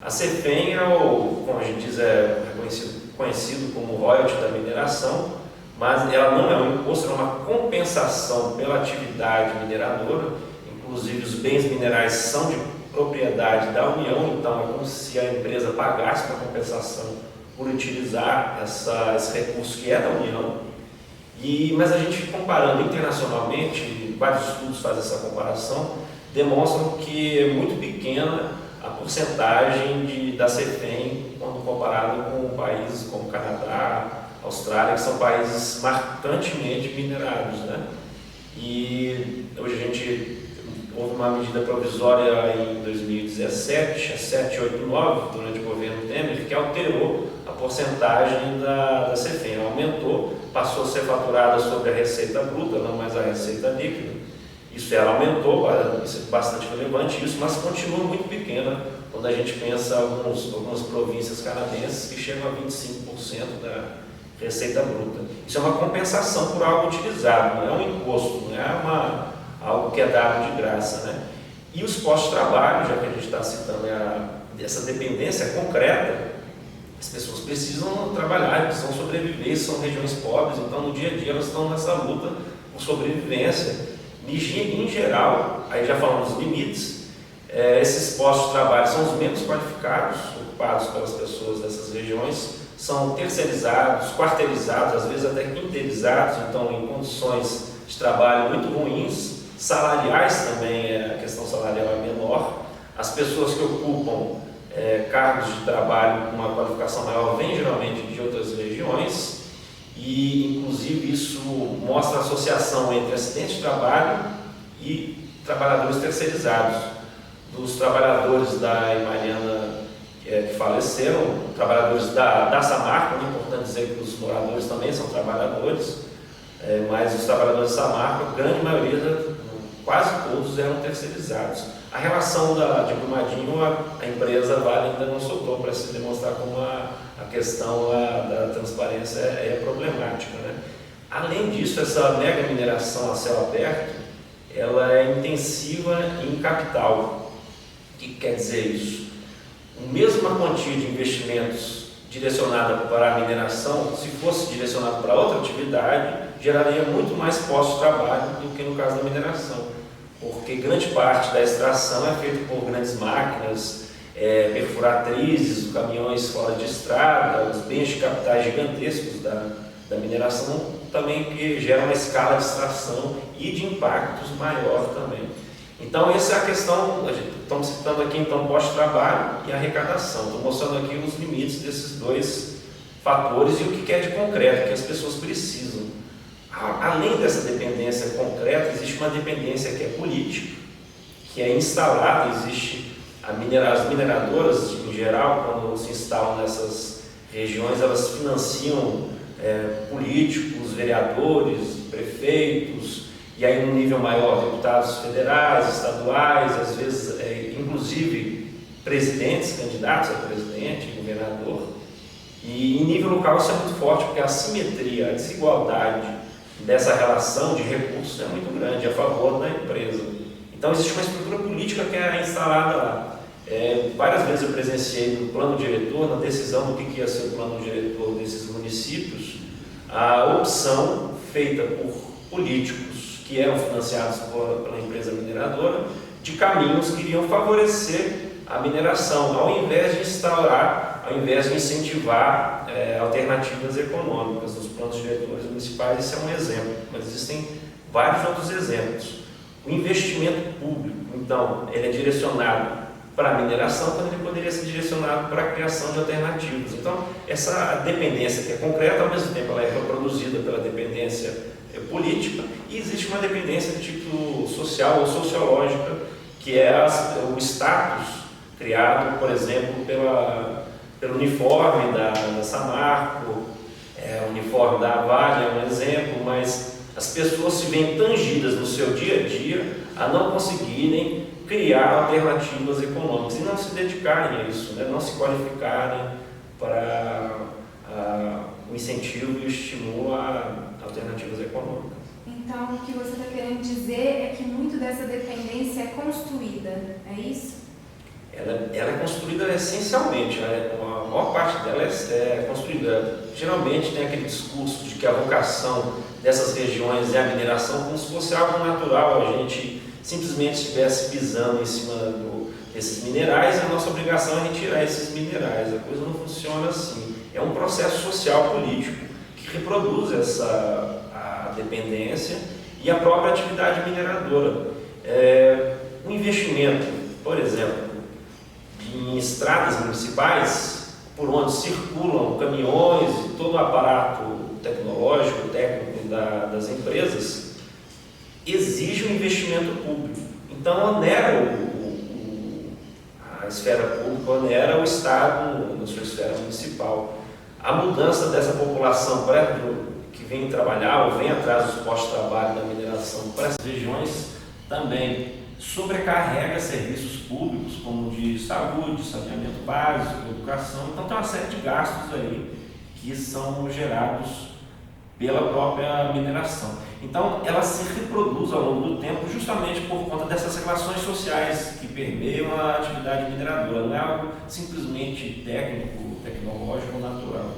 A CEFEM como a gente diz, conhecido como royalty da mineração, mas ela não é um imposto, é uma compensação pela atividade mineradora. Inclusive os bens minerais são de propriedade da União, então é como se a empresa pagasse uma compensação por utilizar esse recurso que é da União. Mas a gente, comparando internacionalmente, vários estudos fazem essa comparação, demonstram que é muito pequena a porcentagem da CEFEM quando comparado com países como Canadá, Austrália, que são países marcantemente minerados, né? E hoje houve uma medida provisória em 2017, a 789, durante o governo Temer, que alterou a porcentagem da CEFEM. Ela aumentou, passou a ser faturada sobre a receita bruta, não mais a receita líquida. Ela aumentou, isso é bastante relevante, mas continua muito pequena quando a gente pensa algumas províncias canadenses que chegam a 25% da receita bruta. Isso é uma compensação por algo utilizado, não é um imposto, não é algo que é dado de graça, né? E os postos de trabalho, já que a gente está citando essa dependência concreta, as pessoas precisam trabalhar, precisam sobreviver, são regiões pobres, então no dia a dia elas estão nessa luta por sobrevivência. Em geral, aí já falamos dos limites, esses postos de trabalho são os menos qualificados, ocupados pelas pessoas dessas regiões, são terceirizados, quarteirizados, às vezes até quinteirizados, então em condições de trabalho muito ruins, salariais também, a questão salarial é menor, as pessoas que ocupam cargos de trabalho com uma qualificação maior vêm geralmente de outras regiões, e inclusive isso mostra a associação entre acidentes de trabalho e trabalhadores terceirizados. Dos trabalhadores da Mariana que faleceram, trabalhadores da Samarco, é importante dizer que os moradores também são trabalhadores, mas os trabalhadores da Samarco, a grande maioria, quase todos eram terceirizados. A relação de Brumadinho, a empresa Vale ainda não soltou para se demonstrar como a questão da transparência é problemática, né? Além disso, essa mega mineração a céu aberto, ela é intensiva em capital. O que quer dizer isso? A mesma quantia de investimentos direcionada para a mineração, se fosse direcionado para outra atividade, geraria muito mais postos de trabalho do que no caso da mineração, porque grande parte da extração é feita por grandes máquinas, perfuratrizes, caminhões fora de estrada, os bens de capitais gigantescos da mineração também que geram uma escala de extração e de impactos maior também. Então essa é a questão, estamos citando aqui então posto de trabalho e arrecadação, estou mostrando aqui os limites desses dois fatores e o que é de concreto, que as pessoas precisam. Além dessa dependência concreta, existe uma dependência que é política, que é instalada, as mineradoras, em geral, quando se instalam nessas regiões, elas financiam políticos, vereadores, prefeitos, e aí no nível maior, deputados federais, estaduais, às vezes, inclusive, presidentes, candidatos a presidente, governador. E em nível local isso é muito forte, porque a assimetria, a desigualdade dessa relação de recursos é muito grande a favor da empresa. Então existe uma estrutura política que é instalada lá. Várias vezes eu presenciei no plano diretor, na decisão do que ia ser o plano diretor desses municípios, a opção feita por políticos que eram financiados pela empresa mineradora de caminhos que iriam favorecer a mineração, ao invés de incentivar alternativas econômicas. Nos planos diretores municipais esse é um exemplo, mas existem vários outros exemplos. O investimento público, então, ele é direcionado para a mineração, quando ele poderia ser direcionado para a criação de alternativas. Então, essa dependência que é concreta, ao mesmo tempo ela é reproduzida pela dependência política, e existe uma dependência de tipo social ou sociológica, que é o status criado, por exemplo, pelo uniforme da Samarco, o uniforme da Vale é um exemplo, mas as pessoas se veem tangidas no seu dia a dia a não conseguirem criar alternativas econômicas e não se dedicarem a isso, né? Não se qualificarem para o incentivo e o estímulo a alternativas econômicas. Então, o que você está querendo dizer é que muito dessa dependência é construída, é isso? ela é construída essencialmente, a maior parte dela é construída. Geralmente tem aquele discurso de que a vocação dessas regiões é a mineração, como se fosse algo natural, a gente simplesmente estivesse pisando em cima desses minerais e a nossa obrigação é retirar esses minerais. A coisa não funciona assim. É um processo social político que reproduz a dependência e a própria atividade mineradora. O investimento, por exemplo, em estradas municipais, por onde circulam caminhões e todo o aparato tecnológico, técnico das empresas, exige um investimento público. Então, onera a esfera pública, onera o Estado na sua esfera municipal. A mudança dessa população que vem trabalhar ou vem atrás dos postos de trabalho da mineração para essas regiões também sobrecarrega serviços públicos como de saúde, saneamento básico, educação. Então tem uma série de gastos aí que são gerados pela própria mineração. Então ela se reproduz ao longo do tempo justamente por conta dessas relações sociais que permeiam a atividade mineradora. Não é algo simplesmente técnico, tecnológico ou natural.